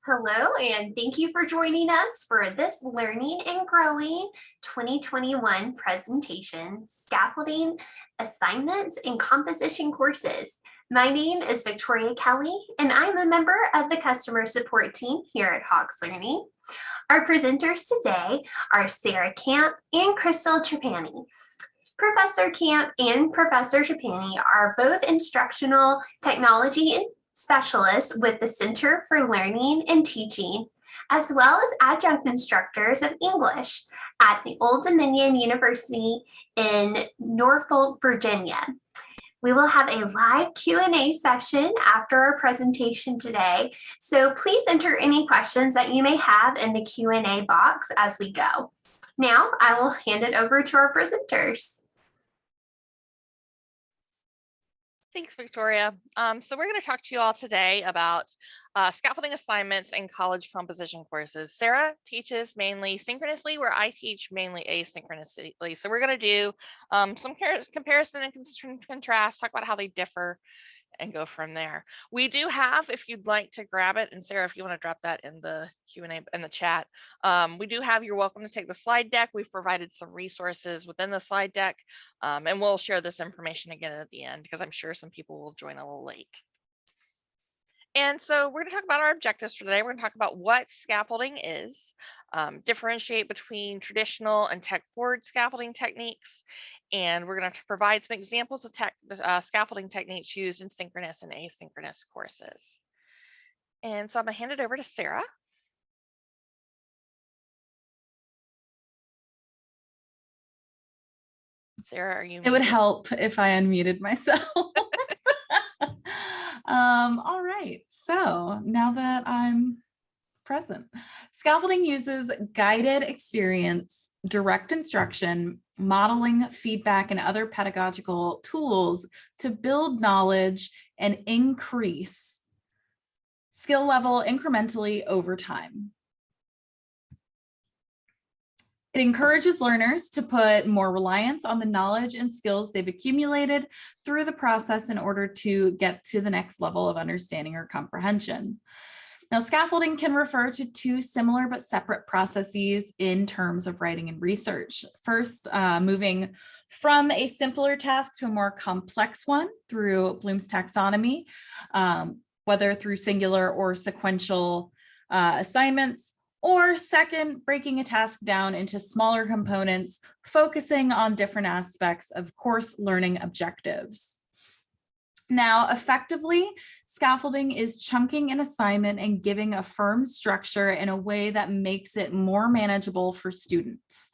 Hello, and thank you for joining us for this Learning and Growing 2021 presentation, Scaffolding Assignments and Composition Courses. My name is Victoria Kelly, and I'm a member of the customer support team here at Hawks Learning. Our presenters today are Sarah Camp and Chrystal Trapani. Professor Camp and Professor Trapani are both instructional technology specialists with the Center for Learning and Teaching, as well as adjunct instructors of English at the Old Dominion University in Norfolk, Virginia. We will have a live Q&A session after our presentation today, so please enter any questions that you may have in the Q&A box as we go. Now I will hand it over to our presenters. Thanks, Victoria. So we're going to talk to you all today about scaffolding assignments and college composition courses. Sarah teaches mainly synchronously, where I teach mainly asynchronously. So we're going to do some comparison and contrast, talk about how they differ, and go from there. We do have, if you'd like to grab it, and Sarah, if you want to drop that in the Q&A in the chat, we do have, you're welcome to take the slide deck. We've provided some resources within the slide deck, and we'll share this information again at the end because I'm sure some people will join a little late. And so we're going to talk about our objectives for today. We're going to talk about what scaffolding is, differentiate between traditional and tech-forward scaffolding techniques, and we're going to provide some examples of scaffolding techniques used in synchronous and asynchronous courses. And so I'm going to hand it over to Sarah. Sarah, are you? It would help if I unmuted myself. All right, so now that I'm present, scaffolding uses guided experience, direct instruction, modeling, feedback, and other pedagogical tools to build knowledge and increase skill level incrementally over time. It encourages learners to put more reliance on the knowledge and skills they've accumulated through the process in order to get to the next level of understanding or comprehension. Now, scaffolding can refer to two similar but separate processes in terms of writing and research. First, moving from a simpler task to a more complex one through Bloom's taxonomy, whether through singular or sequential assignments. Or second, breaking a task down into smaller components, focusing on different aspects of course learning objectives. Now, effectively, scaffolding is chunking an assignment and giving a firm structure in a way that makes it more manageable for students.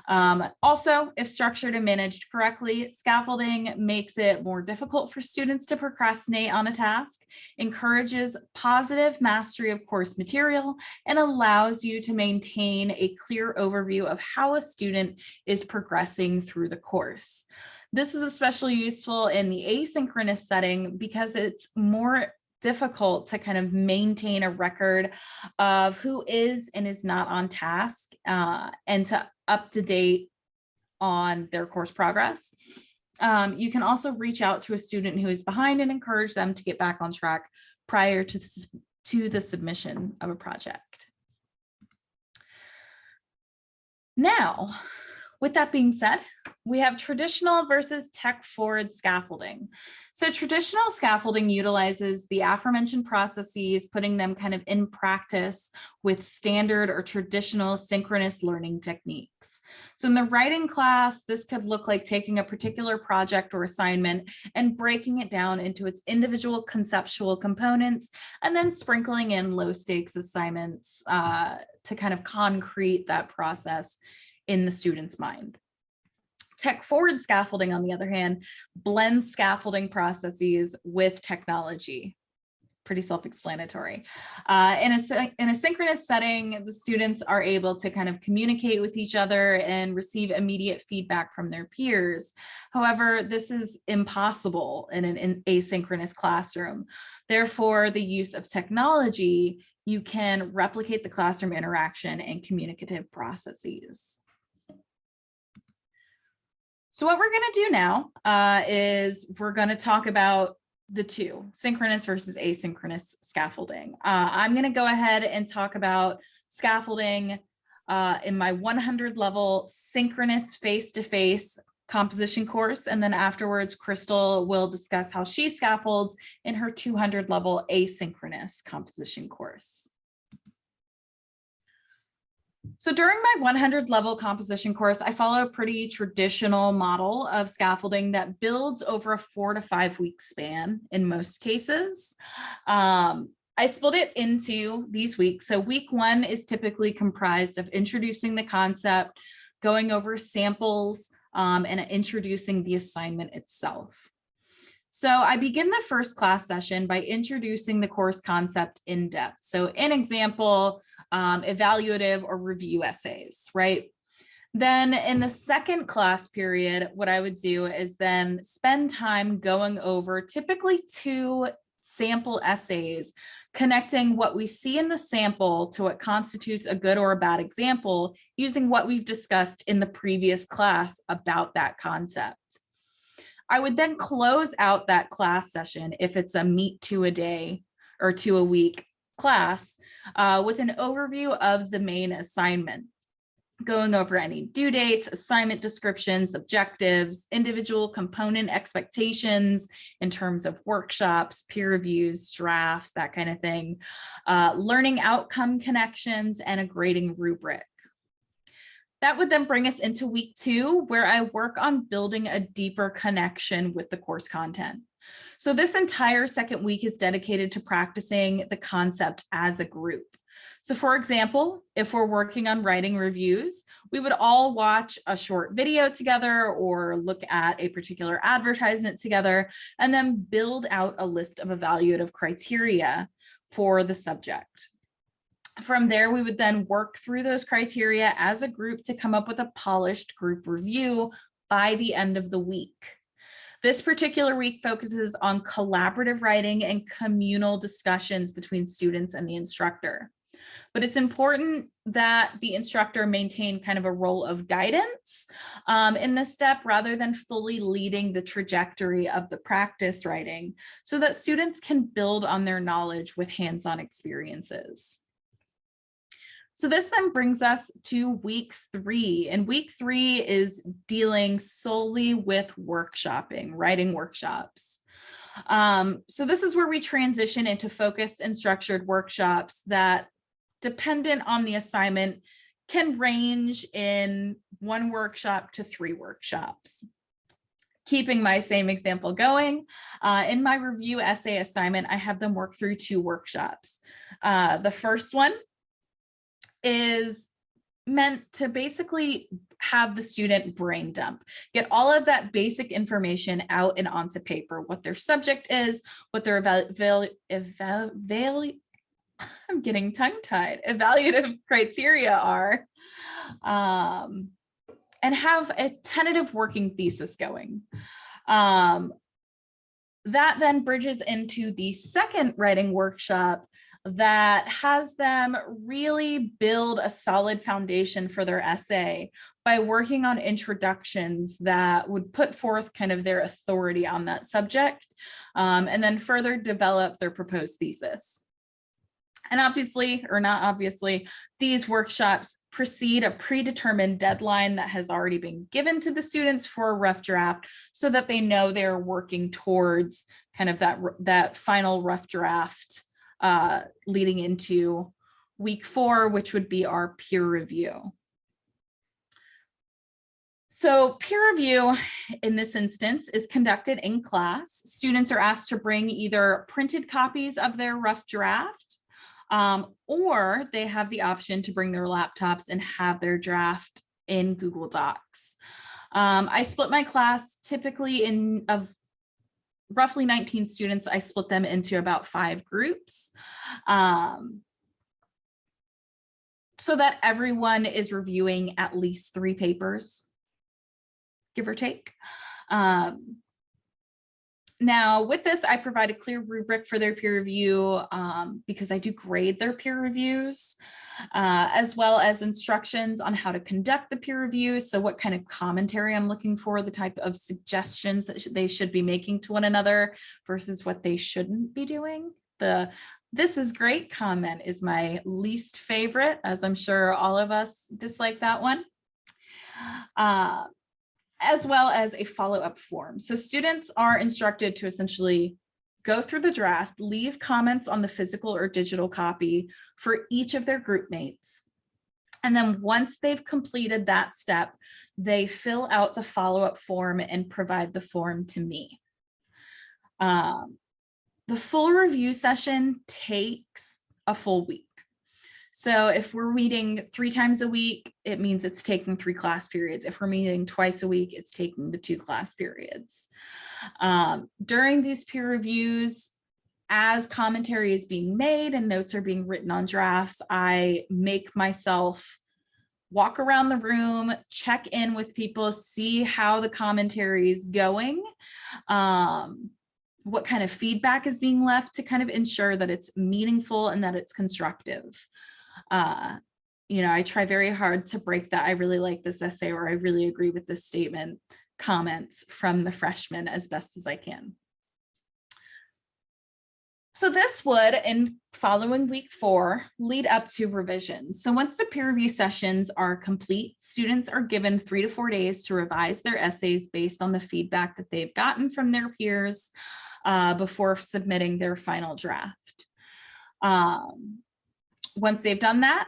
Also, if structured and managed correctly, scaffolding makes it more difficult for students to procrastinate on a task, encourages positive mastery of course material, and allows you to maintain a clear overview of how a student is progressing through the course. This is especially useful in the asynchronous setting because it's more difficult to kind of maintain a record of who is and is not on task and to up to date on their course progress. You can also reach out to a student who is behind and encourage them to get back on track prior to the submission of a project. Now, with that being said, we have traditional versus tech-forward scaffolding. So traditional scaffolding utilizes the aforementioned processes, putting them kind of in practice with standard or traditional synchronous learning techniques. So in the writing class, this could look like taking a particular project or assignment and breaking it down into its individual conceptual components, and then sprinkling in low stakes assignments to kind of concrete that process in the student's mind. Tech-forward scaffolding, on the other hand, blends scaffolding processes with technology. Pretty self-explanatory. In a synchronous setting, the students are able to kind of communicate with each other and receive immediate feedback from their peers. However, this is impossible in an asynchronous classroom. Therefore, the use of technology, you can replicate the classroom interaction and communicative processes. So what we're going to do now is we're going to talk about the two, synchronous versus asynchronous scaffolding. I'm going to go ahead and talk about scaffolding in my 100 level synchronous face-to-face composition course. And then afterwards, Chrystal will discuss how she scaffolds in her 200 level asynchronous composition course. So during my 100 level composition course, I follow a pretty traditional model of scaffolding that builds over a 4 to 5 week span in most cases. I split it into these weeks. So week 1 is typically comprised of introducing the concept, going over samples, and introducing the assignment itself. So I begin the first class session by introducing the course concept in depth. So an example, evaluative or review essays, right? Then in the second class period, what I would do is then spend time going over typically 2 sample essays, connecting what we see in the sample to what constitutes a good or a bad example, using what we've discussed in the previous class about that concept. I would then close out that class session, if it's a meet 2 a day or 2 a week class, with an overview of the main assignment, going over any due dates, assignment descriptions, objectives, individual component expectations in terms of workshops, peer reviews, drafts, that kind of thing, learning outcome connections, and a grading rubric. That would then bring us into week 2, where I work on building a deeper connection with the course content. So this entire second week is dedicated to practicing the concept as a group. So for example, if we're working on writing reviews, we would all watch a short video together or look at a particular advertisement together, and then build out a list of evaluative criteria for the subject. From there, we would then work through those criteria as a group to come up with a polished group review by the end of the week. This particular week focuses on collaborative writing and communal discussions between students and the instructor. But it's important that the instructor maintain kind of a role of guidance in this step, rather than fully leading the trajectory of the practice writing, so that students can build on their knowledge with hands-on experiences. So this then brings us to week 3, and week 3 is dealing solely with workshopping, writing workshops. So this is where we transition into focused and structured workshops that, dependent on the assignment, can range in 1 workshop to 3 workshops. Keeping my same example going, in my review essay assignment, I have them work through 2 workshops. The first one is meant to basically have the student brain dump, get all of that basic information out and onto paper, what their subject is, what their I'm getting tongue-tied, evaluative criteria are, and have a tentative working thesis going. That then bridges into the second writing workshop that has them really build a solid foundation for their essay by working on introductions that would put forth kind of their authority on that subject, and then further develop their proposed thesis. And obviously, or not obviously, these workshops precede a predetermined deadline that has already been given to the students for a rough draft, so that they know they're working towards kind of that final rough draft, leading into week 4, which would be our peer review. So peer review in this instance is conducted in class. Students are asked to bring either printed copies of their rough draft, or they have the option to bring their laptops and have their draft in Google Docs. I split my class typically of roughly 19 students. I split them into about 5 groups, so that everyone is reviewing at least 3 papers, give or take. Now, with this, I provide a clear rubric for their peer review because I do grade their peer reviews, as well as instructions on how to conduct the peer review. So what kind of commentary I'm looking for, the type of suggestions that they should be making to one another versus what they shouldn't be doing. This is great comment is my least favorite, as I'm sure all of us dislike that one. As well as a follow-up form. So students are instructed to essentially go through the draft, leave comments on the physical or digital copy for each of their group mates. And then once they've completed that step, they fill out the follow-up form and provide the form to me. The full review session takes a full week. So if we're meeting 3 times a week, it means it's taking 3 class periods. If we're meeting twice a week, it's taking the 2 class periods. During these peer reviews, as commentary is being made and notes are being written on drafts, I make myself walk around the room, check in with people, see how the commentary is going, what kind of feedback is being left to kind of ensure that it's meaningful and that it's constructive. I try very hard to break that "I really like this essay" or "I really agree with this statement" comments from the freshmen as best as I can. So this would, in following week 4, lead up to revisions. So once the peer review sessions are complete, students are given 3 to 4 days to revise their essays based on the feedback that they've gotten from their peers before submitting their final draft. Once they've done that,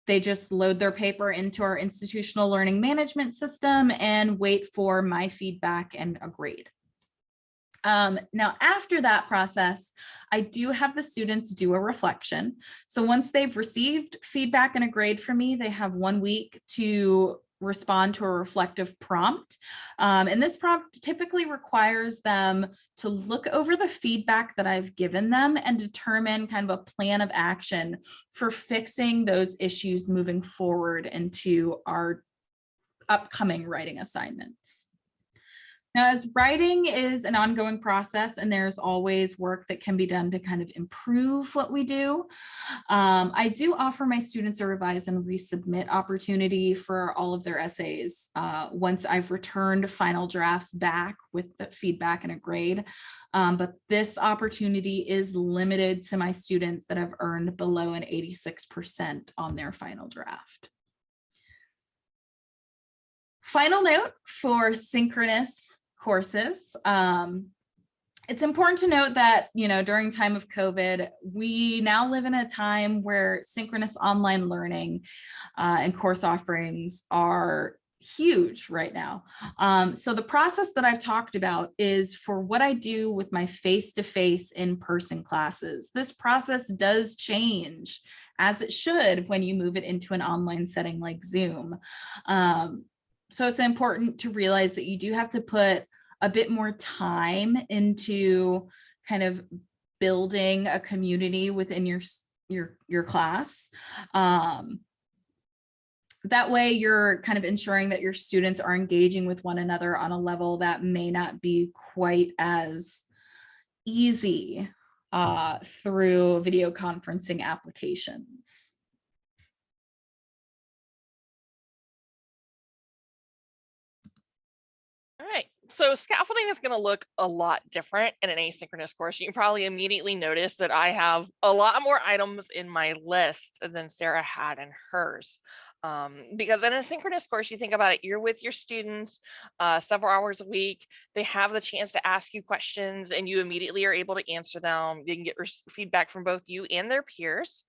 they just load their paper into our institutional learning management system and wait for my feedback and a grade. Now, after that process, I do have the students do a reflection. So once they've received feedback and a grade from me, they have 1 week to respond to a reflective prompt. And this prompt typically requires them to look over the feedback that I've given them and determine kind of a plan of action for fixing those issues moving forward into our upcoming writing assignments. Now, as writing is an ongoing process and there's always work that can be done to kind of improve what we do, I do offer my students a revise and resubmit opportunity for all of their essays once I've returned final drafts back with the feedback and a grade. But this opportunity is limited to my students that have earned below an 86% on their final draft. Final note for synchronous courses. It's important to note that, during time of COVID, we now live in a time where synchronous online learning and course offerings are huge right now. So the process that I've talked about is for what I do with my face-to-face in-person classes. This process does change, as it should when you move it into an online setting like Zoom. So it's important to realize that you do have to put a bit more time into kind of building a community within your class. That way you're kind of ensuring that your students are engaging with one another on a level that may not be quite as easy through video conferencing applications. All right, so scaffolding is going to look a lot different in an asynchronous course. You can probably immediately notice that I have a lot more items in my list than Sarah had in hers. Because in a synchronous course, you think about it, you're with your students several hours a week. They have the chance to ask you questions and you immediately are able to answer them. You can get feedback from both you and their peers.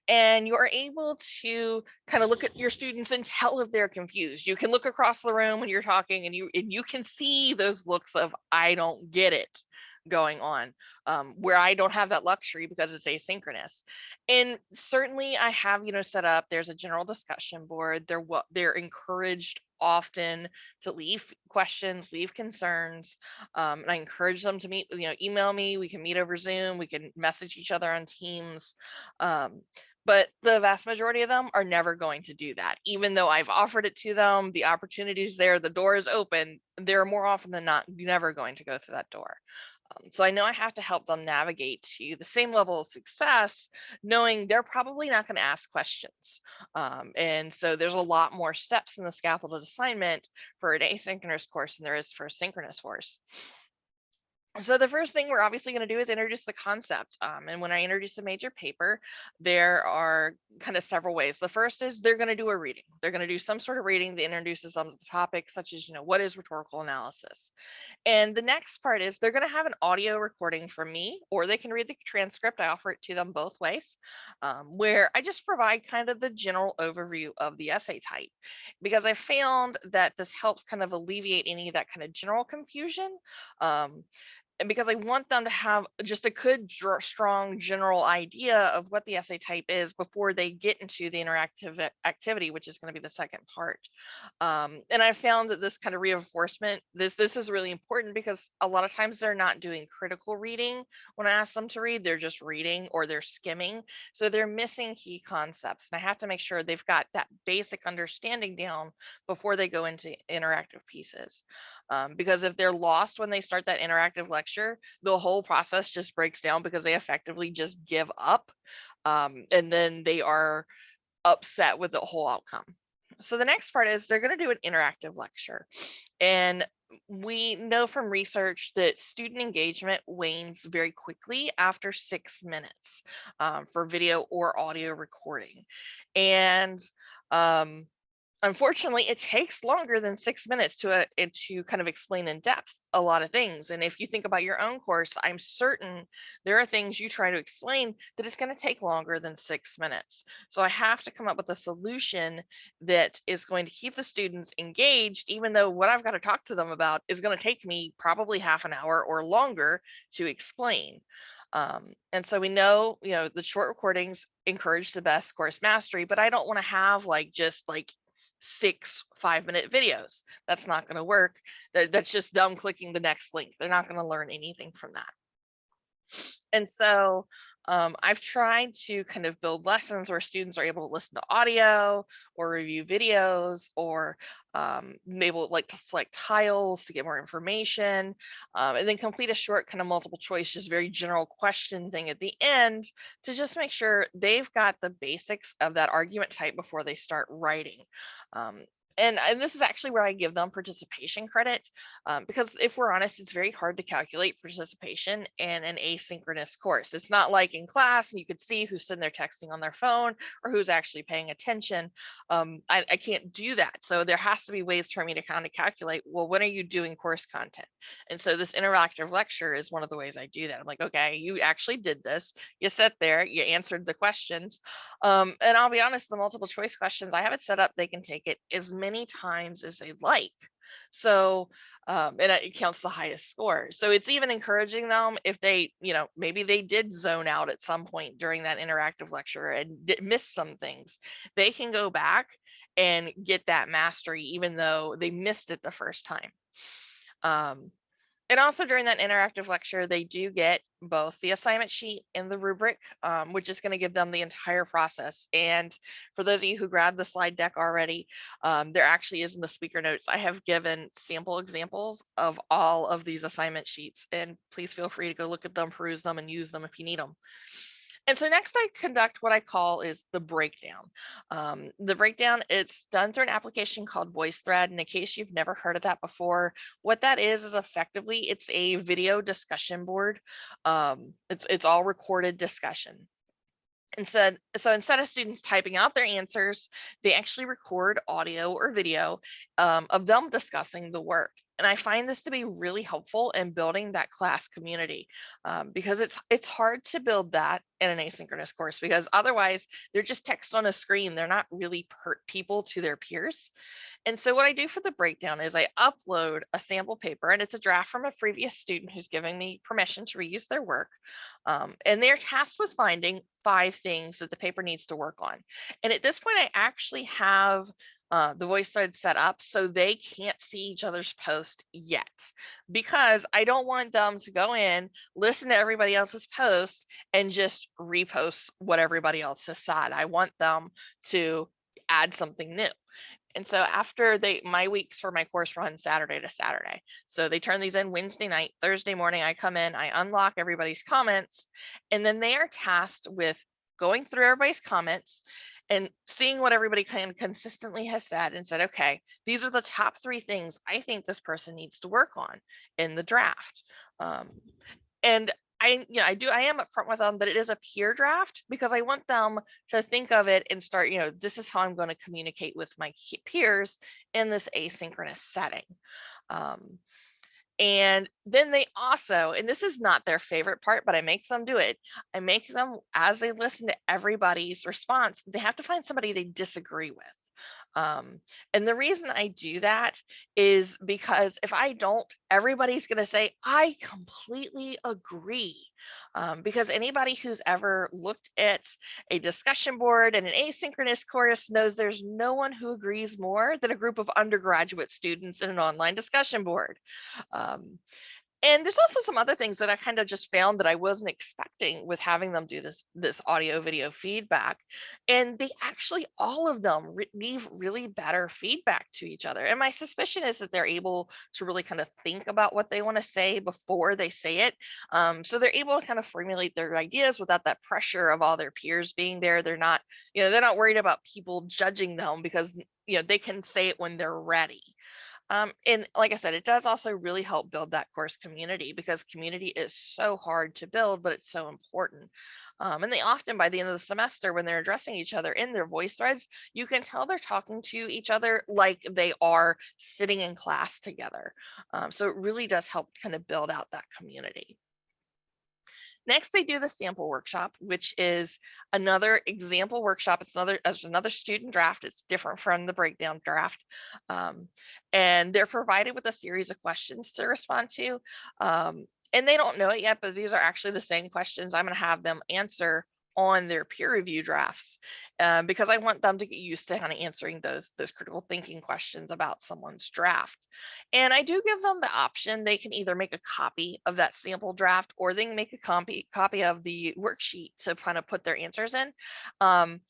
And you are able to kind of look at your students and tell if they're confused. You can look across the room when you're talking and you can see those looks of "I don't get it" going on, where I don't have that luxury because it's asynchronous. And certainly I have, set up, there's a general discussion board. They're encouraged often to leave questions, leave concerns. And I encourage them to email me. We can meet over Zoom. We can message each other on Teams. But the vast majority of them are never going to do that. Even though I've offered it to them, the opportunity is there, the door is open, they're more often than not never going to go through that door. So I know I have to help them navigate to the same level of success, knowing they're probably not going to ask questions. And so there's a lot more steps in the scaffolded assignment for an asynchronous course than there is for a synchronous course. So the first thing we're obviously going to do is introduce the concept. And when I introduce a major paper, there are kind of several ways. The first is they're going to do a reading. They're going to do some sort of reading that introduces them to the topic, such as, what is rhetorical analysis? And the next part is they're going to have an audio recording from me, or they can read the transcript. I offer it to them both ways, where I just provide kind of the general overview of the essay type, because I found that this helps kind of alleviate any of that kind of general confusion. And because I want them to have just a good, strong general idea of what the essay type is before they get into the interactive activity, which is going to be the second part. And I found that this kind of reinforcement, this is really important, because a lot of times they're not doing critical reading when I ask them to read. They're just reading, or they're skimming. So they're missing key concepts. And I have to make sure they've got that basic understanding down before they go into interactive pieces. Because if they're lost when they start that interactive lecture, the whole process just breaks down, because they effectively just give up. And then they are upset with the whole outcome. So the next part is they're going to do an interactive lecture. And we know from research that student engagement wanes very quickly after 6 minutes for video or audio recording. And unfortunately, it takes longer than 6 minutes to kind of explain in depth a lot of things. And if you think about your own course, I'm certain there are things you try to explain that it's going to take longer than 6 minutes. So I have to come up with a solution that is going to keep the students engaged, even though what I've got to talk to them about is going to take me probably half an hour or longer to explain. And so we know, the short recordings encourage the best course mastery, but I don't want to have just 6 5-minute videos. That's not going to work. That's just them clicking the next link. They're not going to learn anything from that. And so I've tried to kind of build lessons where students are able to listen to audio or review videos, or maybe to select tiles to get more information, and then complete a short kind of multiple choice, just very general question thing at the end, to just make sure they've got the basics of that argument type before they start writing. And this is actually where I give them participation credit, because if we're honest, it's very hard to calculate participation in an asynchronous course. It's not like in class and you could see who's sitting there texting on their phone or who's actually paying attention. I can't do that. So there has to be ways for me to kind of calculate, well, when are you doing course content? And so this interactive lecture is one of the ways I do that. I'm like, okay, you actually did this. You sat there, you answered the questions. And I'll be honest, the multiple choice questions, I have it set up, they can take it as many times as they'd like. So, and it counts the highest score. So it's even encouraging them if they, maybe they did zone out at some point during that interactive lecture and miss some things. They can go back and get that mastery, even though they missed it the first time. And also during that interactive lecture, they do get both the assignment sheet and the rubric, which is going to give them the entire process. And for those of you who grabbed the slide deck already, there actually is in the speaker notes, I have given sample examples of all of these assignment sheets. And please feel free to go look at them, peruse them, and use them if you need them. And so next I conduct what I call is the breakdown. The breakdown, it's done through an application called VoiceThread. And in case you've never heard of that before, what that is effectively, it's a video discussion board. It's all recorded discussion. And so instead of students typing out their answers, they actually record audio or video of them discussing the work. And I find this to be really helpful in building that class community, because it's hard to build that in an asynchronous course, because otherwise they're just text on a screen. They're not really people to their peers. And so what I do for the breakdown is I upload a sample paper, and it's a draft from a previous student who's giving me permission to reuse their work. And they're tasked with finding 5 things that the paper needs to work on. And at this point, I actually have the VoiceThread set up so they can't see each other's post yet, because I don't want them to go in, listen to everybody else's post, and just repost what everybody else has said. I want them to add something new. And so after my weeks for my course run Saturday to Saturday. So they turn these in Wednesday night. Thursday morning, I come in, I unlock everybody's comments, and then they are tasked with going through everybody's comments and seeing what everybody kind of consistently has said and said, okay, these are the top 3 things I think this person needs to work on in the draft. And I am upfront with them that it is a peer draft because I want them to think of it and start, this is how I'm going to communicate with my peers in this asynchronous setting. And then they also, and this is not their favorite part, but I make them do it. I make them, as they listen to everybody's response, they have to find somebody they disagree with. And the reason I do that is because if I don't, everybody's going to say, I completely agree. Because anybody who's ever looked at a discussion board and an asynchronous course knows there's no one who agrees more than a group of undergraduate students in an online discussion board. And there's also some other things that I kind of just found that I wasn't expecting with having them do this audio video feedback. And they actually, all of them leave really better feedback to each other. And my suspicion is that they're able to really kind of think about what they want to say before they say it. So they're able to kind of formulate their ideas without that pressure of all their peers being there. They're not worried about people judging them because, they can say it when they're ready. And like I said, it does also really help build that course community because community is so hard to build, but it's so important. And they often, by the end of the semester, when they're addressing each other in their voice threads, you can tell they're talking to each other like they are sitting in class together. So it really does help kind of build out that community. Next, they do the sample workshop, which is another example workshop. It's another student draft. It's different from the breakdown draft. And they're provided with a series of questions to respond to. And they don't know it yet, but these are actually the same questions I'm going to have them answer on their peer review drafts because I want them to get used to kind of answering those critical thinking questions about someone's draft. And I do give them the option. They can either make a copy of that sample draft or they can make a copy of the worksheet to kind of put their answers in. And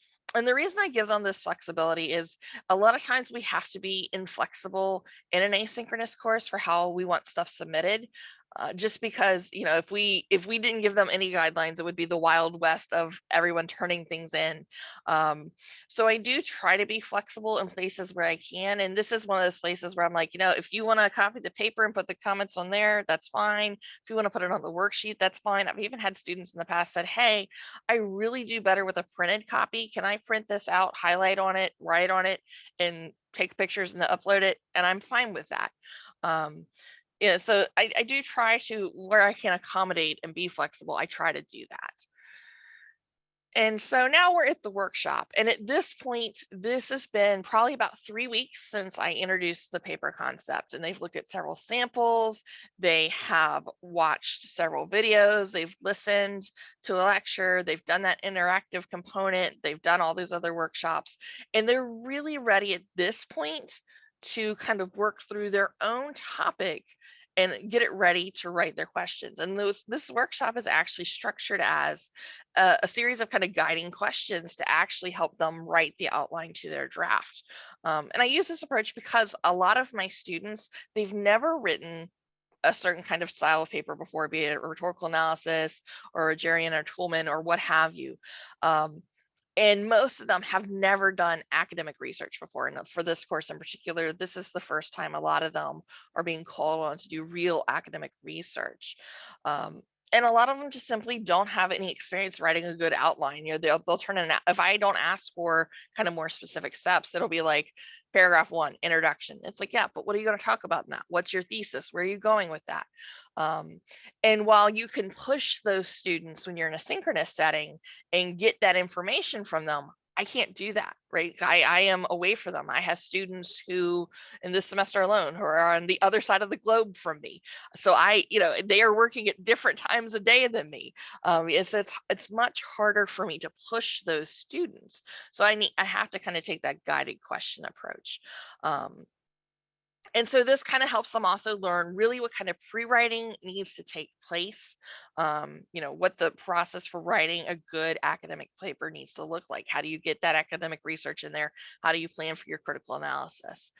the reason I give them this flexibility is a lot of times we have to be inflexible in an asynchronous course for how we want stuff submitted. Just because, if we didn't give them any guidelines, it would be the Wild West of everyone turning things in. So I do try to be flexible in places where I can. And this is one of those places where I'm like, if you want to copy the paper and put the comments on there, that's fine. If you want to put it on the worksheet, that's fine. I've even had students in the past said, hey, I really do better with a printed copy. Can I print this out, highlight on it, write on it, and take pictures and upload it? And I'm fine with that. So I do try to, where I can accommodate and be flexible, I try to do that. And so now we're at the workshop. And at this point, this has been probably about 3 weeks since I introduced the paper concept. And they've looked at several samples. They have watched several videos. They've listened to a lecture. They've done that interactive component. They've done all these other workshops. And they're really ready at this point to kind of work through their own topic and get it ready to write their questions. And this workshop is actually structured as a series of kind of guiding questions to actually help them write the outline to their draft. And I use this approach because a lot of my students, they've never written a certain kind of style of paper before, be it a rhetorical analysis or a Jerian or Toolman or what have you. And most of them have never done academic research before. And for this course in particular, this is the first time a lot of them are being called on to do real academic research. And a lot of them just simply don't have any experience writing a good outline. They'll turn in, if I don't ask for kind of more specific steps, it'll be like paragraph 1, introduction. It's like, yeah, but what are you going to talk about in that? What's your thesis? Where are you going with that? And while you can push those students when you're in a synchronous setting and get that information from them, I can't do that, right? I am away from them. I have students who, in this semester alone, who are on the other side of the globe from me. So they are working at different times a day than me. It's much harder for me to push those students. So I have to kind of take that guided question approach. And so this kind of helps them also learn really what kind of pre-writing needs to take place, what the process for writing a good academic paper needs to look like. How do you get that academic research in there? How do you plan for your critical analysis?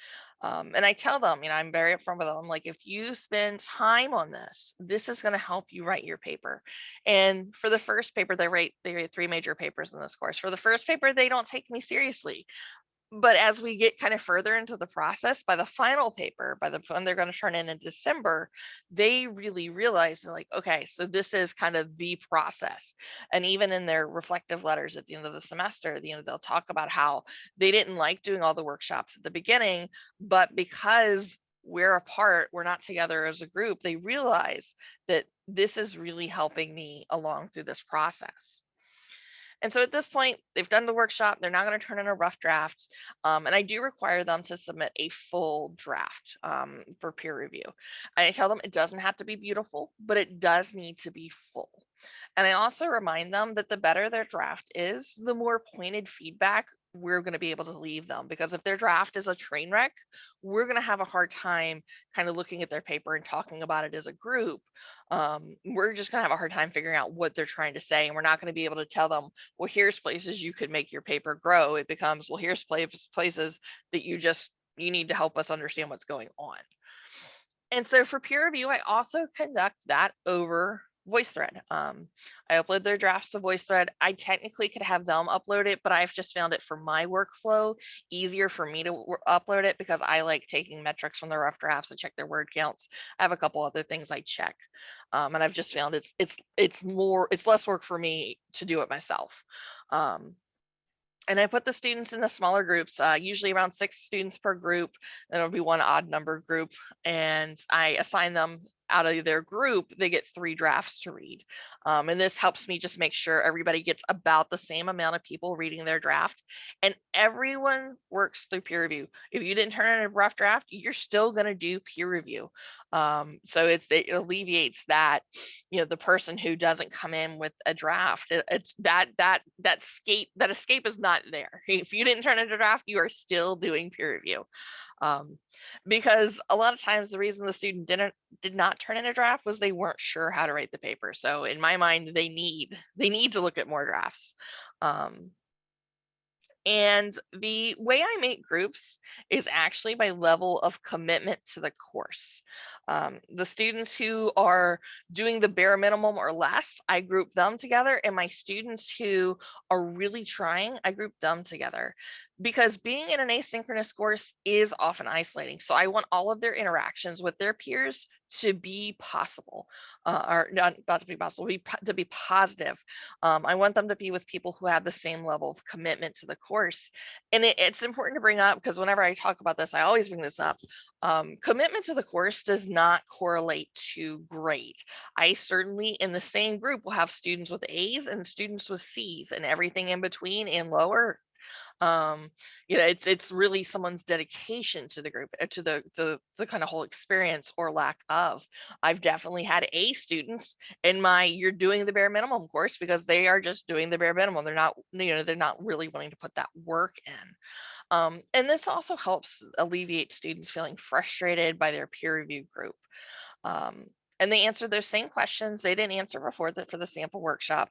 And I tell them, I'm very upfront with them, like, if you spend time on this, this is going to help you write your paper. And for the first paper, they write 3 major papers in this course. For the first paper, they don't take me seriously. But as we get kind of further into the process, by the final paper, by the when they're going to turn in December, they really realize, they're like, okay, so this is kind of the process. And even in their reflective letters at the end of the semester, they'll talk about how they didn't like doing all the workshops at the beginning, but because we're apart, we're not together as a group, they realize that this is really helping me along through this process. And so at this point, they've done the workshop, they're now going to turn in a rough draft. And I do require them to submit a full draft for peer review. And I tell them it doesn't have to be beautiful, but it does need to be full. And I also remind them that the better their draft is, the more pointed feedback we're going to be able to leave them. Because if their draft is a train wreck, we're going to have a hard time kind of looking at their paper and talking about it as a group. We're just going to have a hard time figuring out what they're trying to say. And we're not going to be able to tell them, well, here's places you could make your paper grow. It becomes, well, here's places that you need to help us understand what's going on. And so for peer review, I also conduct that over VoiceThread. I upload their drafts to VoiceThread. I technically could have them upload it, but I've just found it for my workflow easier for me to upload it, because I like taking metrics from their rough drafts. I check their word counts. I have a couple other things I check, and I've just found it's less work for me to do it myself. And I put the students in the smaller groups, usually around 6 students per group. Then it'll be one odd number group, and I assign them, out of their group, they get 3 drafts to read. And this helps me just make sure everybody gets about the same amount of people reading their draft, and everyone works through peer review. If you didn't turn in a rough draft, you're still going to do peer review. So it alleviates that, the person who doesn't come in with a draft, it's that escape is not there. If you didn't turn in a draft, you are still doing peer review. Because a lot of times the reason the student did not turn in a draft was they weren't sure how to write the paper. So in my mind, they need to look at more drafts. And the way I make groups is actually by level of commitment to the course. The students who are doing the bare minimum or less, I group them together, and my students who are really trying, I group them together. Because being in an asynchronous course is often isolating. So I want all of their interactions with their peers to be possible, or not to be possible, to be positive. I want them to be with people who have the same level of commitment to the course. And it's important to bring up, because whenever I talk about this, I always bring this up. Commitment to the course does not correlate to grade. I certainly, in the same group, will have students with A's and students with C's, and everything in between and lower. It's really someone's dedication to the group, to the kind of whole experience, or lack of. I've definitely had A students in my you're doing the bare minimum course, because they are just doing the bare minimum. They're not really wanting to put that work in. And this also helps alleviate students feeling frustrated by their peer review group. And they answered those same questions they didn't answer before for the sample workshop,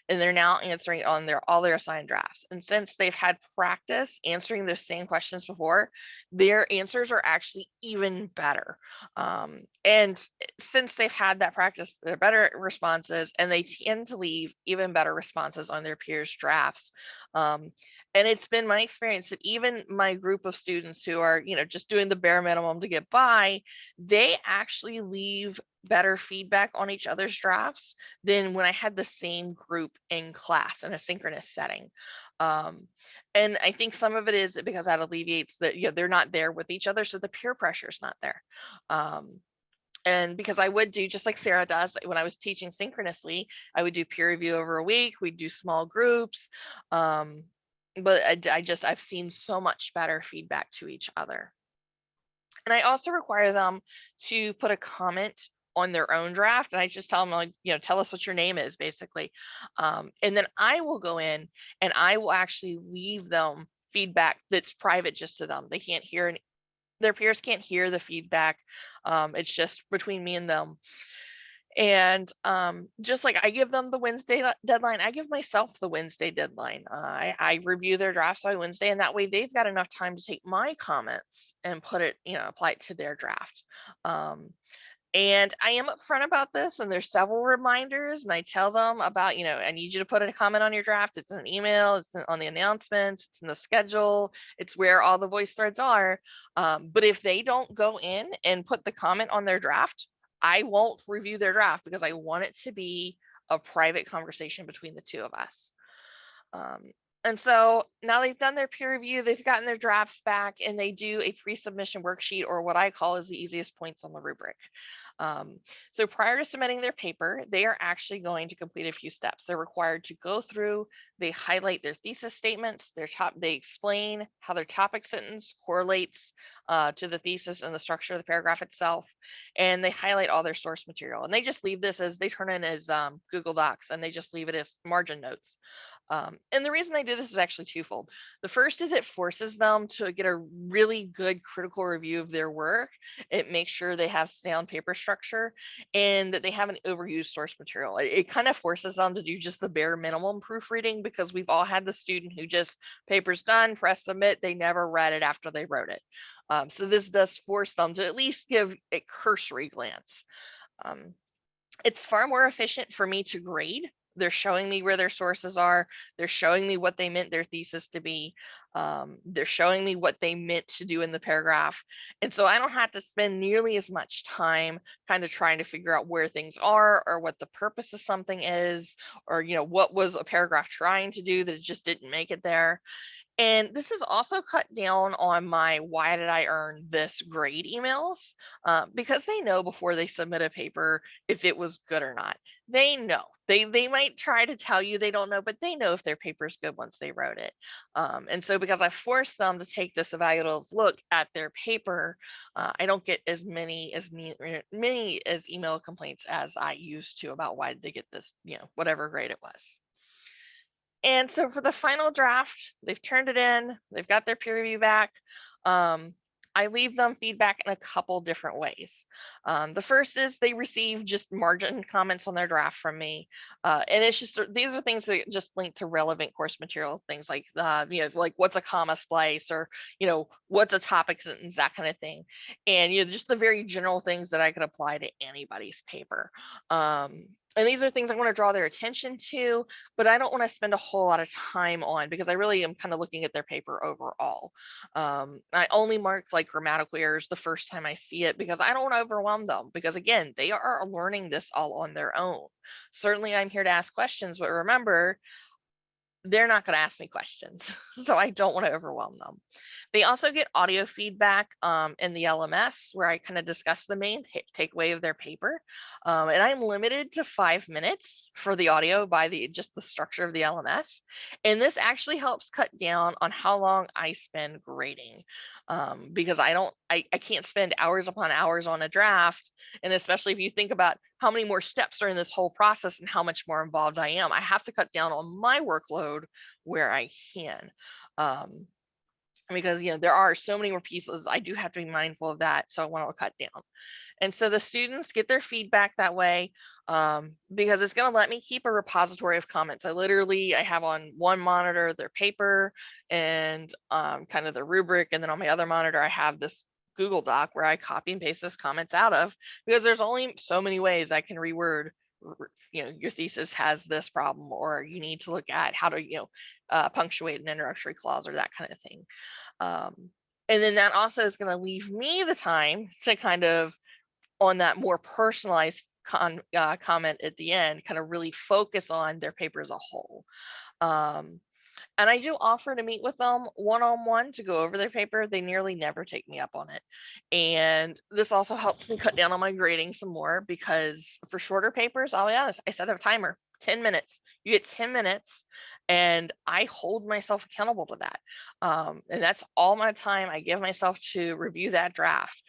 and they're now answering on all their assigned drafts. And since they've had practice answering those same questions before, their answers are actually even better. And since they've had that practice, they're better responses, and they tend to leave even better responses on their peers' drafts. And it's been my experience that even my group of students who are, just doing the bare minimum to get by, they actually leave better feedback on each other's drafts than when I had the same group in class in a synchronous setting. And I think some of it is because that alleviates that, they're not there with each other, so the peer pressure is not there. And because I would do, just like Sarah does, when I was teaching synchronously, I would do peer review over a week. We'd do small groups. But I've seen so much better feedback to each other. And I also require them to put a comment on their own draft. And I just tell them, like, tell us what your name is, basically. And then I will go in and I will actually leave them feedback that's private just to them. They can't hear their peers can't hear the feedback. It's just between me and them. And just like I give them the Wednesday deadline, I give myself the Wednesday deadline. I review their drafts by Wednesday, and that way they've got enough time to take my comments and put it, apply it to their draft. And I am upfront about this, and there's several reminders, and I tell them about, I need you to put a comment on your draft. It's in an email, it's on the announcements, it's in the schedule, it's where all the voice threads are. But if they don't go in and put the comment on their draft, I won't review their draft because I want it to be a private conversation between the two of us. And so now they've done their peer review, they've gotten their drafts back, and they do a pre-submission worksheet, or what I call is the easiest points on the rubric. So prior to submitting their paper, they are actually going to complete a few steps. They're required to go through, they highlight their thesis statements, they explain how their topic sentence correlates to the thesis and the structure of the paragraph itself, and they highlight all their source material. And they just leave this as, they turn in as Google Docs, and they just leave it as margin notes. And the reason I do this is actually twofold. The first is it forces them to get a really good critical review of their work. It makes sure they have sound paper structure and that they haven't overused source material. It kind of forces them to do just the bare minimum proofreading, because we've all had the student who just paper's done, press submit, they never read it after they wrote it. So this does force them to at least give a cursory glance. It's far more efficient for me to grade. They're showing me where their sources are. They're showing me what they meant their thesis to be. They're showing me what they meant to do in the paragraph. And so I don't have to spend nearly as much time kind of trying to figure out where things are, or what the purpose of something is, or, what was a paragraph trying to do that it just didn't make it there. And this has also cut down on my "why did I earn this grade" emails, because they know before they submit a paper if it was good or not. They know. They might try to tell you they don't know, but they know if their paper is good once they wrote it. And so because I forced them to take this evaluative look at their paper, I don't get as many as email complaints as I used to about why did they get this, whatever grade it was. And so for the final draft, they've turned it in, they've got their peer review back. I leave them feedback in a couple different ways. The first is they receive just margin comments on their draft from me. And it's just, these are things that just link to relevant course material, things like, like what's a comma splice, or, what's a topic sentence, that kind of thing. And, just the very general things that I could apply to anybody's paper. And these are things I want to draw their attention to, but I don't want to spend a whole lot of time on, because I really am kind of looking at their paper overall. I only mark like grammatical errors the first time I see it, because I don't want to overwhelm them, because again, they are learning this all on their own. Certainly I'm here to ask questions, but remember, they're not going to ask me questions, so I don't want to overwhelm them. They also get audio feedback in the LMS, where I kind of discuss the main takeaway of their paper. And I'm limited to 5 minutes for the audio by just the structure of the LMS. And this actually helps cut down on how long I spend grading, because I can't spend hours upon hours on a draft. And especially if you think about how many more steps are in this whole process and how much more involved I am, I have to cut down on my workload where I can. Because there are so many more pieces, I do have to be mindful of that, so I want to cut down. And so the students get their feedback that way, because it's going to let me keep a repository of comments. I have on one monitor their paper and kind of the rubric, and then on my other monitor I have this Google Doc where I copy and paste those comments out of, because there's only so many ways I can reword, your thesis has this problem, or you need to look at how to punctuate an introductory clause, or that kind of thing. And then that also is going to leave me the time to kind of, on that more personalized comment at the end, kind of really focus on their paper as a whole. And I do offer to meet with them one-on-one to go over their paper. They nearly never take me up on it. And this also helps me cut down on my grading some more, because for shorter papers, I'll be honest, I set a timer, 10 minutes. You get 10 minutes, and I hold myself accountable to that. And that's all my time I give myself to review that draft.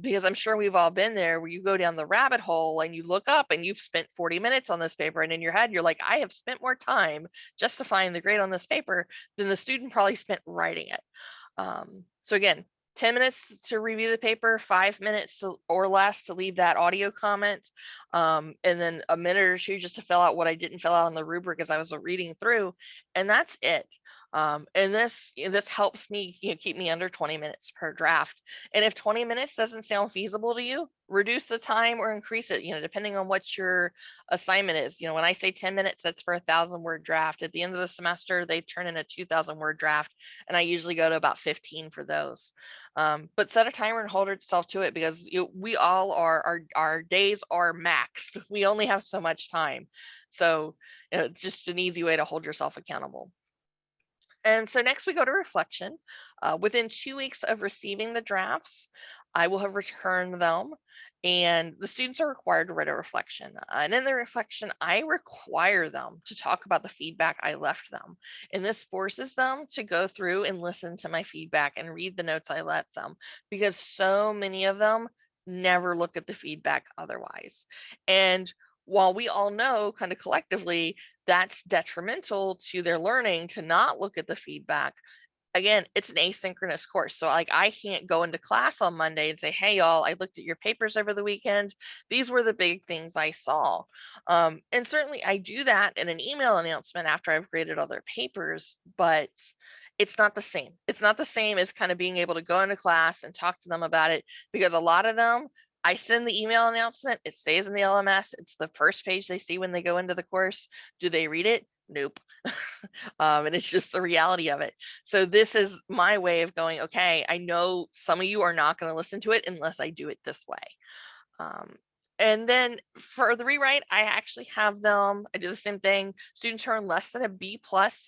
Because I'm sure we've all been there, where you go down the rabbit hole and you look up and you've spent 40 minutes on this paper, and in your head you're like, I have spent more time justifying the grade on this paper than the student probably spent writing it. So again, 10 minutes to review the paper, 5 minutes or less to leave that audio comment, and then a minute or two just to fill out what I didn't fill out on the rubric as I was reading through, and that's it. And this helps me, keep me under 20 minutes per draft. And if 20 minutes doesn't sound feasible to you, reduce the time or increase it, depending on what your assignment is. When I say 10 minutes, that's for a 1,000-word draft. At the end of the semester, they turn in a 2,000-word draft, and I usually go to about 15 for those. But set a timer and hold yourself to it, because we all are, our days are maxed. We only have so much time. So it's just an easy way to hold yourself accountable. And so next we go to reflection. Within 2 weeks of receiving the drafts, I will have returned them, and the students are required to write a reflection. And in the reflection, I require them to talk about the feedback I left them. And this forces them to go through and listen to my feedback and read the notes I left them, because so many of them never look at the feedback otherwise. And while we all know kind of collectively that's detrimental to their learning to not look at the feedback, again, it's an asynchronous course. So like I can't go into class on Monday and say, hey, y'all, I looked at your papers over the weekend. These were the big things I saw. And certainly I do that in an email announcement after I've graded all their papers, but it's not the same. It's not the same as kind of being able to go into class and talk to them about it, because a lot of them, I send the email announcement, it stays in the LMS. It's the first page they see when they go into the course. Do they read it? Nope. And it's just the reality of it. So this is my way of going, okay, I know some of you are not going to listen to it unless I do it this way. And then for the rewrite, I actually have them, I do the same thing. Students who are less than a B+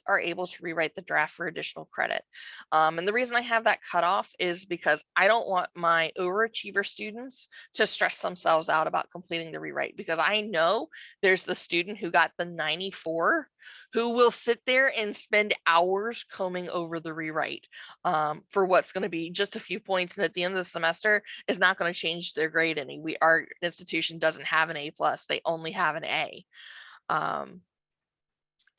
are able to rewrite the draft for additional credit. And the reason I have that cutoff is because I don't want my overachiever students to stress themselves out about completing the rewrite, because I know there's the student who got the 94 who will sit there and spend hours combing over the rewrite for what's going to be just a few points. And at the end of the semester is not going to change their grade any. Our institution doesn't have an A+, they only have an A.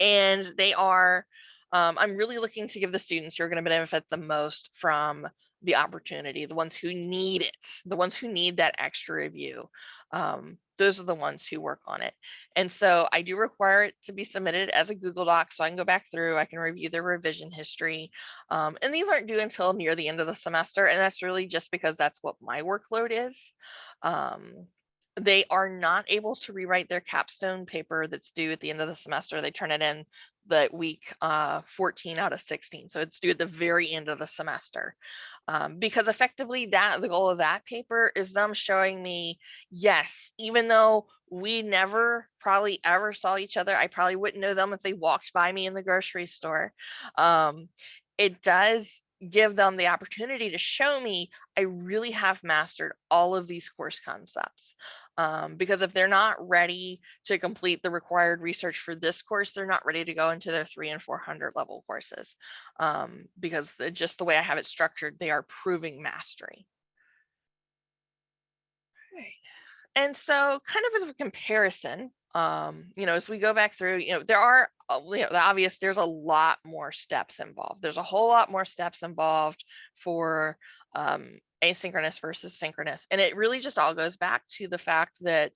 And they are, I'm really looking to give the students who are going to benefit the most from the opportunity, the ones who need it, the ones who need that extra review. Those are the ones who work on it. And so I do require it to be submitted as a Google Doc, so I can go back through, I can review their revision history. And these aren't due until near the end of the semester. And that's really just because that's what my workload is. They are not able to rewrite their capstone paper that's due at the end of the semester. They turn it in that week 14 out of 16. So it's due at the very end of the semester. Because effectively the goal of that paper is them showing me, yes, even though we never probably ever saw each other, I probably wouldn't know them if they walked by me in the grocery store. It does give them the opportunity to show me I really have mastered all of these course concepts. Because if they're not ready to complete the required research for this course, they're not ready to go into their 300 and 400 level courses. Because just the way I have it structured, they are proving mastery. Right. And so kind of as a comparison, as we go back through, there are, the obvious, there's a lot more steps involved. There's a whole lot more steps involved for asynchronous versus synchronous. And it really just all goes back to the fact that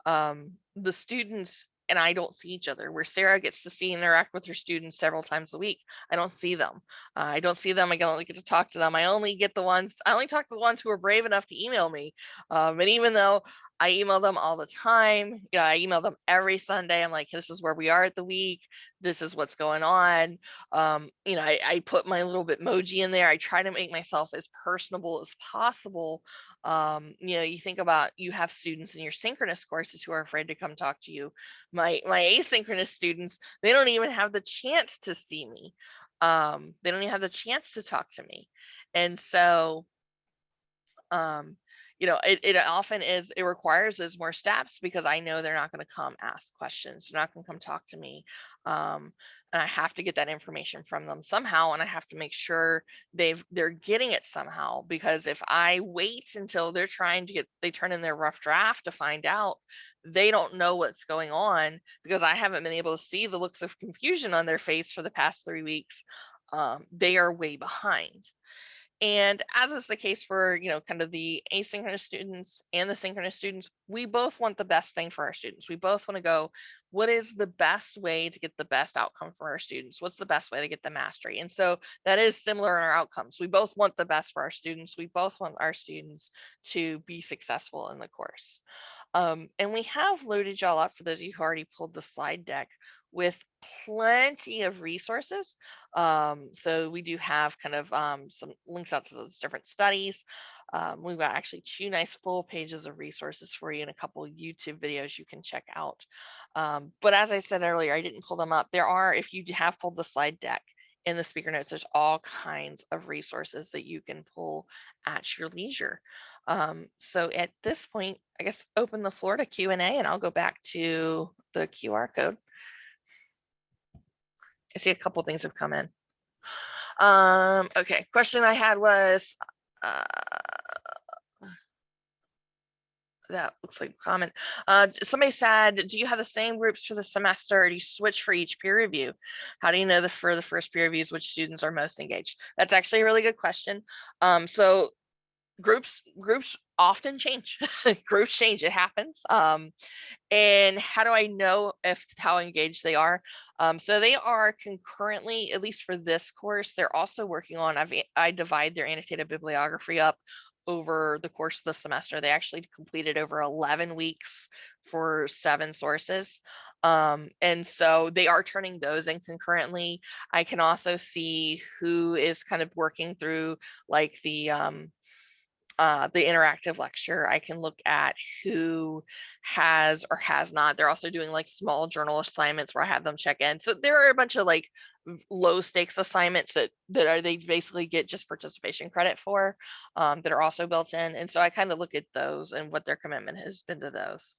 the students and I don't see each other, where Sarah gets to see and interact with her students several times a week. I don't see them. I don't see them. I only get to talk to them. I only talk to the ones who are brave enough to email me. And even though I email them all the time, I email them every Sunday. I'm like, this is where we are at the week. This is what's going on. I put my little Bitmoji in there. I try to make myself as personable as possible. You think about, you have students in your synchronous courses who are afraid to come talk to you. My asynchronous students, they don't even have the chance to see me. They don't even have the chance to talk to me. And so, it often it requires those more steps, because I know they're not going to come ask questions. They're not going to come talk to me. And I have to get that information from them somehow. And I have to make sure they're getting it somehow, because if I wait until they turn in their rough draft to find out, they don't know what's going on, because I haven't been able to see the looks of confusion on their face for the past 3 weeks. They are way behind. And as is the case for, kind of the asynchronous students and the synchronous students, we both want the best thing for our students. We both want to go, what is the best way to get the best outcome for our students? What's the best way to get the mastery? And so that is similar in our outcomes. We both want the best for our students. We both want our students to be successful in the course. And we have loaded y'all up, for those of you who already pulled the slide deck, with plenty of resources. So we do have kind of some links out to those different studies. We've got actually 2 nice full pages of resources for you and a couple YouTube videos you can check out. But as I said earlier, I didn't pull them up. There are, if you have pulled the slide deck in the speaker notes, there's all kinds of resources that you can pull at your leisure. So at this point, I guess open the floor to Q&A, and I'll go back to the QR code. I see a couple things have come in. Okay, question I had was, that looks like a comment. Somebody said, do you have the same groups for the semester, or do you switch for each peer review? How do you know for the first peer reviews which students are most engaged? That's actually a really good question. So groups often change. Groups change, it happens. And how do I know how engaged they are? So they are concurrently, at least for this course, they're also working on, I divide their annotated bibliography up over the course of the semester. They actually completed over 11 weeks for 7 sources. And so they are turning those in concurrently. I can also see who is kind of working through like the interactive lecture. I can look at who has or has not. They're also doing like small journal assignments where I have them check in. So there are a bunch of like low stakes assignments that they basically get just participation credit for, that are also built in. And so I kind of look at those and what their commitment has been to those.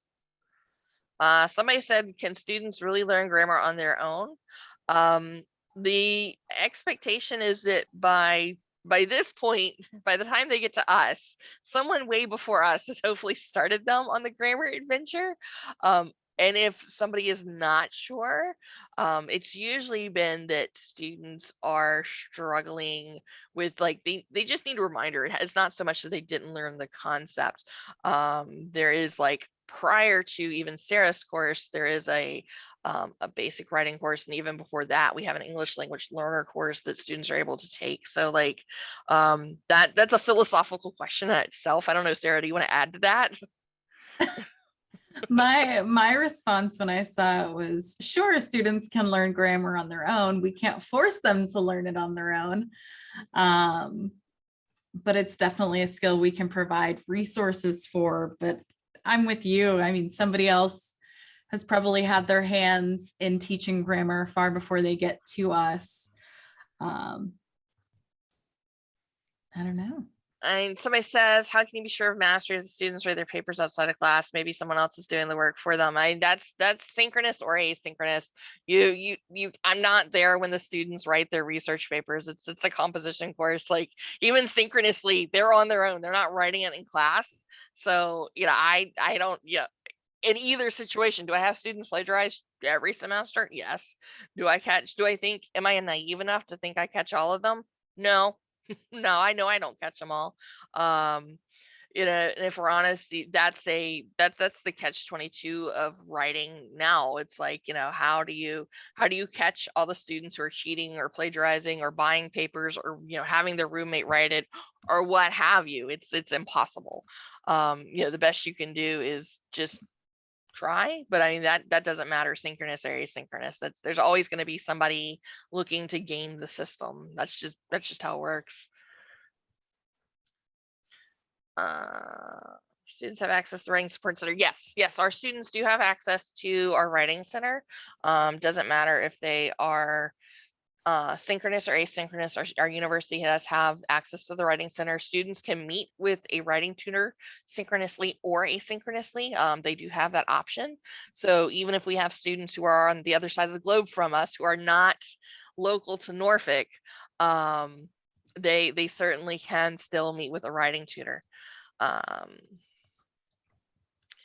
Somebody said, can students really learn grammar on their own? The expectation is that by this point, by the time they get to us, someone way before us has hopefully started them on the grammar adventure. And if somebody is not sure, it's usually been that students are struggling with like, they just need a reminder. It's not so much that they didn't learn the concept. There is like, prior to even Sarah's course, there is a basic writing course, and even before that we have an English language learner course that students are able to take. So like that's a philosophical question in itself. I don't know, Sarah, do you want to add to that? My response when I saw it was, sure, students can learn grammar on their own. We can't force them to learn it on their own. But it's definitely a skill we can provide resources for. But I'm with you. I mean, somebody else has probably had their hands in teaching grammar far before they get to us. I don't know. And somebody says, how can you be sure of mastery if the students write their papers outside of class? Maybe someone else is doing the work for them. That's synchronous or asynchronous. I'm not there when the students write their research papers. It's a composition course. Like even synchronously, they're on their own. They're not writing it in class. So, I don't, in either situation, do I have students plagiarize every semester? Yes. Do I think, am I naive enough to think I catch all of them? No. No, I know I don't catch them all. And if we're honest, that's the catch-22 of writing now. It's like, how do you catch all the students who are cheating or plagiarizing or buying papers or having their roommate write it or what have you? It's impossible. The best you can do is just try, but I mean that doesn't matter, synchronous or asynchronous. There's always going to be somebody looking to game the system. That's just how it works. Students have access to the writing support center. Yes, our students do have access to our writing center. Doesn't matter if they are synchronous or asynchronous. Our university have access to the writing center. Students can meet with a writing tutor synchronously or asynchronously. They do have that option. So even if we have students who are on the other side of the globe from us, who are not local to Norfolk, they certainly can still meet with a writing tutor.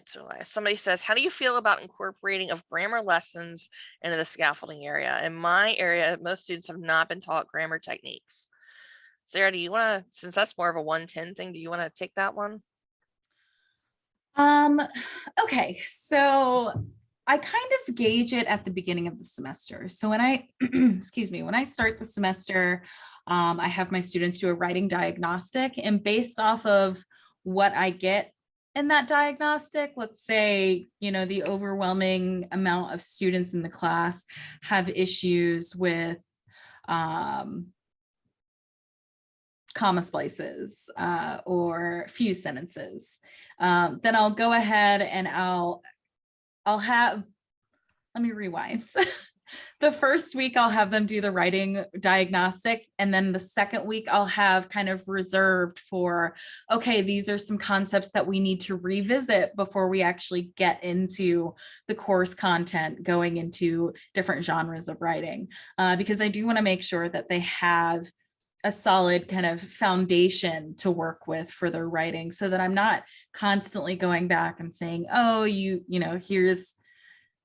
So somebody says, how do you feel about incorporating of grammar lessons into the scaffolding area? In my area, most students have not been taught grammar techniques. Sarah, do you want to, since that's more of a 110 thing, do you want to take that one? Okay, so I kind of gauge it at the beginning of the semester. So when I, excuse me, when I start the semester, I have my students do a writing diagnostic, and based off of what I get in that diagnostic, let's say, the overwhelming amount of students in the class have issues with comma splices or few sentences, then I'll go ahead and I'll have, let me rewind. The first week I'll have them do the writing diagnostic, and then the second week I'll have kind of reserved for, okay, these are some concepts that we need to revisit before we actually get into the course content, going into different genres of writing, because I do want to make sure that they have a solid kind of foundation to work with for their writing, so that I'm not constantly going back and saying, oh, here's,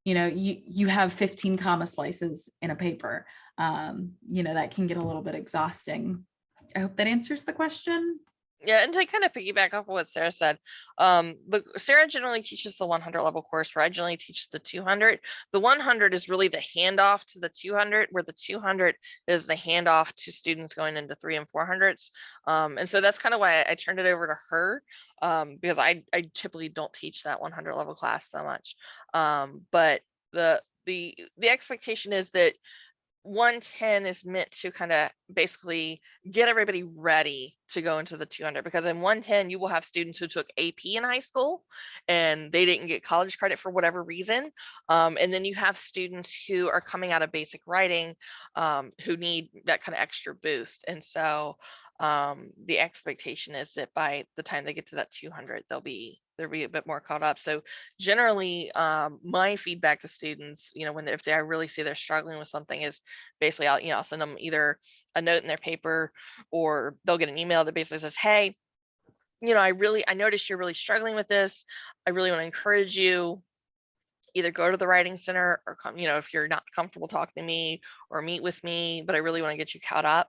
you have 15 comma splices in a paper. That can get a little bit exhausting. I hope that answers the question. Yeah, and to kind of piggyback off of what Sarah said, Sarah generally teaches the 100 level course, where I generally teach the 200. The 100 is really the handoff to the 200, where the 200 is the handoff to students going into 300 and 400s. And so that's kind of why I turned it over to her, because I typically don't teach that 100 level class so much. But the expectation is that 110 is meant to kind of basically get everybody ready to go into the 200, because in 110 you will have students who took AP in high school and they didn't get college credit for whatever reason, and then you have students who are coming out of basic writing, who need that kind of extra boost. And so the expectation is that by the time they get to that 200, they'll be a bit more caught up. So generally, my feedback to students, if I really see they're struggling with something, is basically I'll send them either a note in their paper, or they'll get an email that basically says, hey, I noticed you're really struggling with this. I really want to encourage you, either go to the writing center or come, if you're not comfortable talking to me, or meet with me, but I really want to get you caught up.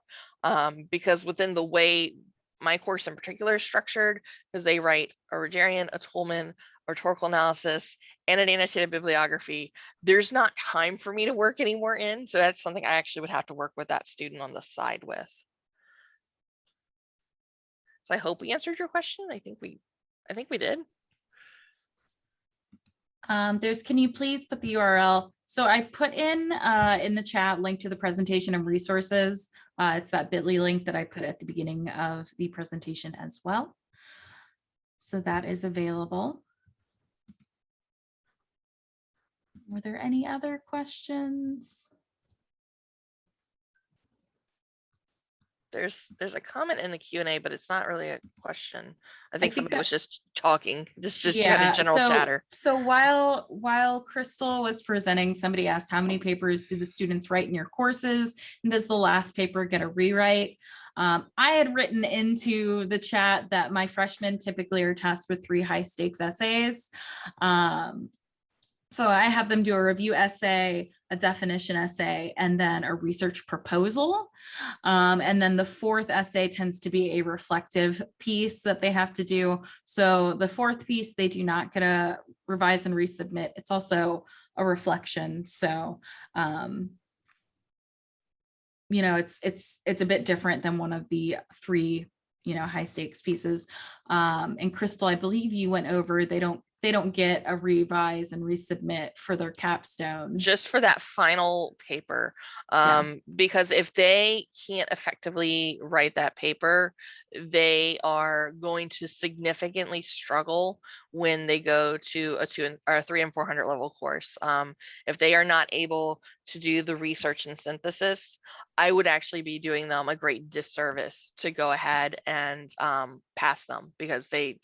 Because within the way my course in particular is structured, because they write a Rogerian, a Tolman, rhetorical analysis, and an annotated bibliography, there's not time for me to work anymore in. So that's something I actually would have to work with that student on the side with. So I hope we answered your question. I think we did. Can you please put the URL? So I put in the chat link to the presentation and resources. It's that bit.ly link that I put at the beginning of the presentation as well. So that is available. Were there any other questions? There's a comment in the Q&A, but it's not really a question. I think somebody was just talking, just having general chatter. So while Chrystal was presenting, somebody asked, how many papers do the students write in your courses? And does the last paper get a rewrite? I had written into the chat that my freshmen typically are tasked with 3 high stakes essays. So I have them do a review essay, a definition essay, and then a research proposal. And then the 4th essay tends to be a reflective piece that they have to do. So the 4th piece, they do not get a revise and resubmit. It's also a reflection. So, it's a bit different than one of the 3, high stakes pieces. And Chrystal, I believe you went over, they don't get a revise and resubmit for their capstone. Just for that final paper. Because if they can't effectively write that paper, they are going to significantly struggle when they go to a 300 and 400 level course. If they are not able to do the research and synthesis, I would actually be doing them a great disservice to go ahead and pass them, because they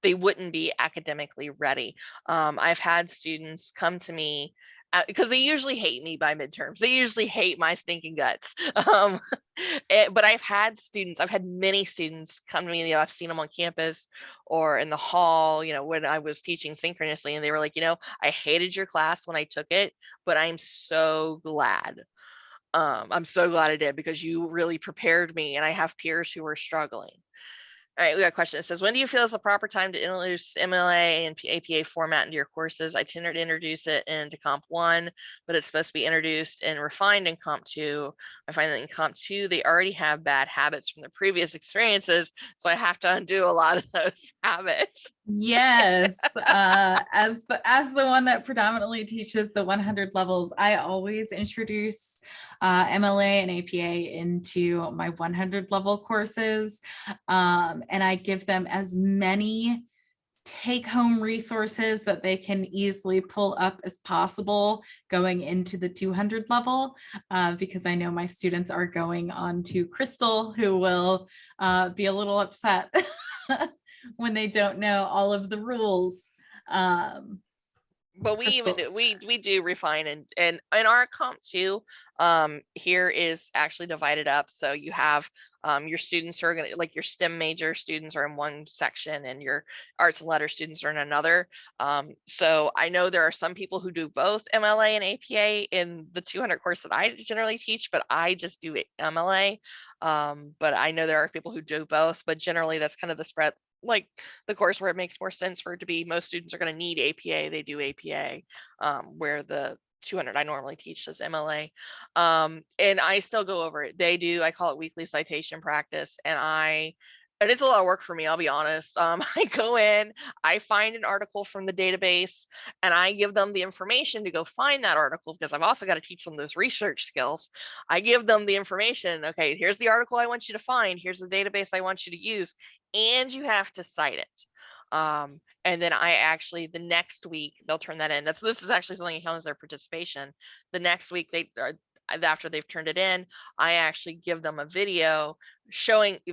wouldn't be academically ready. I've had students come to me because they usually hate me by midterms. They usually hate my stinking guts. But I've had many students come to me, I've seen them on campus or in the hall, when I was teaching synchronously, and they were like, I hated your class when I took it, but I'm so glad I'm so glad I did, because you really prepared me, and I have peers who are struggling. All right, we got a question. It says, when do you feel is the proper time to introduce MLA and APA format into your courses? I tend to introduce it into Comp 1, but it's supposed to be introduced and refined in Comp 2. I find that in Comp 2, they already have bad habits from their previous experiences, so I have to undo a lot of those habits. Yes, as the one that predominantly teaches the 100 levels, I always introduce MLA and APA into my 100 level courses, and I give them as many take-home resources that they can easily pull up as possible going into the 200 level, because I know my students are going on to Chrystal, who will be a little upset when they don't know all of the rules. But we even do, we do refine, and in our Comp 2, here is actually divided up. So you have your students are gonna, like your STEM major students are in one section, and your arts and letters students are in another. So I know there are some people who do both MLA and APA in the 200 course that I generally teach, but I just do MLA. But I know there are people who do both, but generally that's kind of the spread. Like the course where it makes more sense for it to be, most students are going to need APA, they do APA, where the 200 I normally teach is MLA. And I still go over it. They do, I call it weekly citation practice, and it's a lot of work for me, I'll be honest. I go in, I find an article from the database, and I give them the information to go find that article, because I've also got to teach them those research skills. I give them the information. Okay, here's the article I want you to find. Here's the database I want you to use, and you have to cite it. And then I actually, the next week, they'll turn that in. This is actually something that counts as their participation. The next week, after they've turned it in, I actually give them a video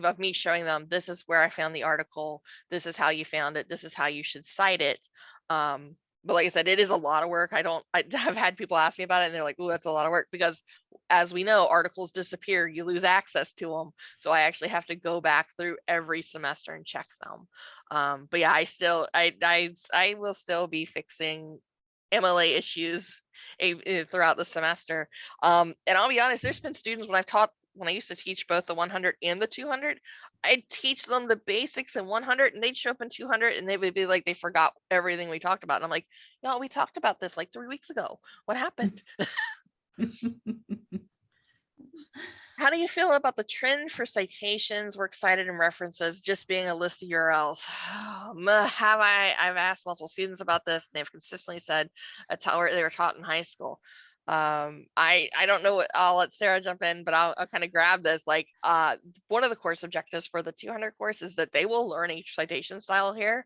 of me showing them, this is where I found the article, this is how you found it, this is how you should cite it. But like I said, it is a lot of work. I have had people ask me about it, and they're like, oh, that's a lot of work, because as we know, articles disappear, you lose access to them. So I actually have to go back through every semester and check them. But yeah, I will still be fixing MLA issues throughout the semester. And I'll be honest, there's been students when I used to teach both the 100 and the 200, I'd teach them the basics in 100, and they'd show up in 200, and they would be like, they forgot everything we talked about. And I'm like, no, we talked about this like 3 weeks ago. What happened? How do you feel about the trend for citations, works cited, and references just being a list of URLs? I've asked multiple students about this, and they've consistently said that's how they were taught in high school. I don't know I'll let Sarah jump in, but I'll kind of grab this. Like, one of the course objectives for the 200 course is that they will learn each citation style here.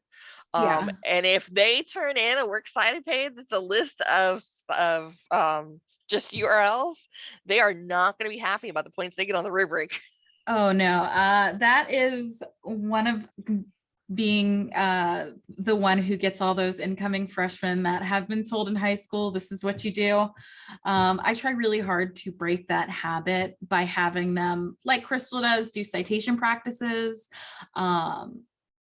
And if they turn in a works cited page, it's a list of just URLs, they are not going to be happy about the points they get on the rubric. Oh no, that is one of being the one who gets all those incoming freshmen that have been told in high school, this is what you do. I try really hard to break that habit by having them, like Chrystal does, do citation practices.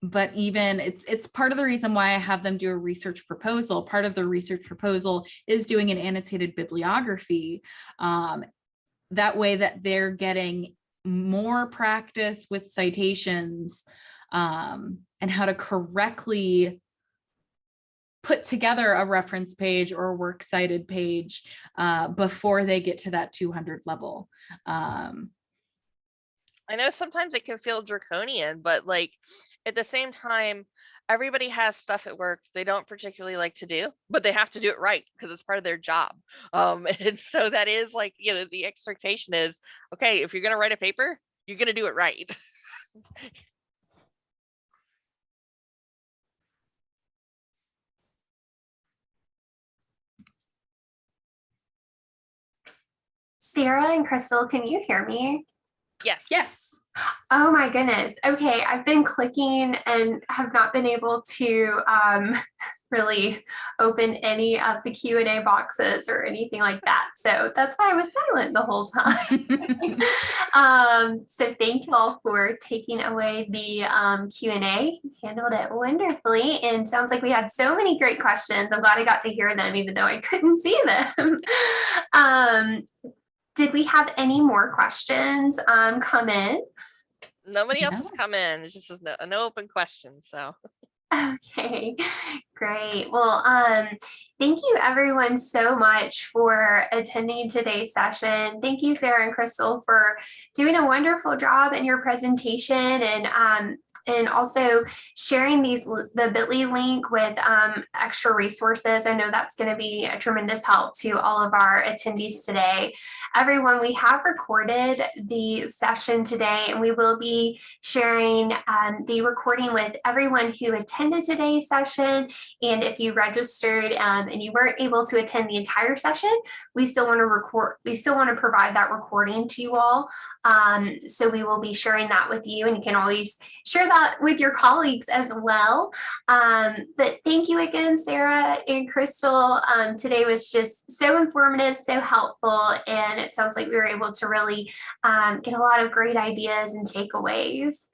But even it's part of the reason why I have them do a research proposal. Part of the research proposal is doing an annotated bibliography. That way that they're getting more practice with citations, and how to correctly put together a reference page or a works cited page before they get to that 200 level. I know sometimes it can feel draconian, but like at the same time, everybody has stuff at work they don't particularly like to do, but they have to do it right because it's part of their job. And so that is like, the expectation is, okay, if you're going to write a paper, you're going to do it right. Sarah and Chrystal, can you hear me? Yes. Yes. Oh my goodness. Okay, I've been clicking and have not been able to really open any of the Q&A boxes or anything like that. So that's why I was silent the whole time. So thank you all for taking away the Q&A. You handled it wonderfully, and sounds like we had so many great questions. I'm glad I got to hear them even though I couldn't see them. Did we have any more questions come in? Nobody else No. has come in. It's just no open questions. So Okay, great. Well, thank you everyone so much for attending today's session. Thank you, Sarah and Chrystal, for doing a wonderful job in your presentation, and also sharing the bit.ly link with extra resources. I know that's going to be a tremendous help to all of our attendees today. Everyone, we have recorded the session today, and we will be sharing the recording with everyone who attended today's session. And if you registered and you weren't able to attend the entire session, we still want to provide that recording to you all. So we will be sharing that with you, and you can always share that with your colleagues as well. But thank you again, Sarah and Chrystal. Today was just so informative, so helpful, and it sounds like we were able to really get a lot of great ideas and takeaways.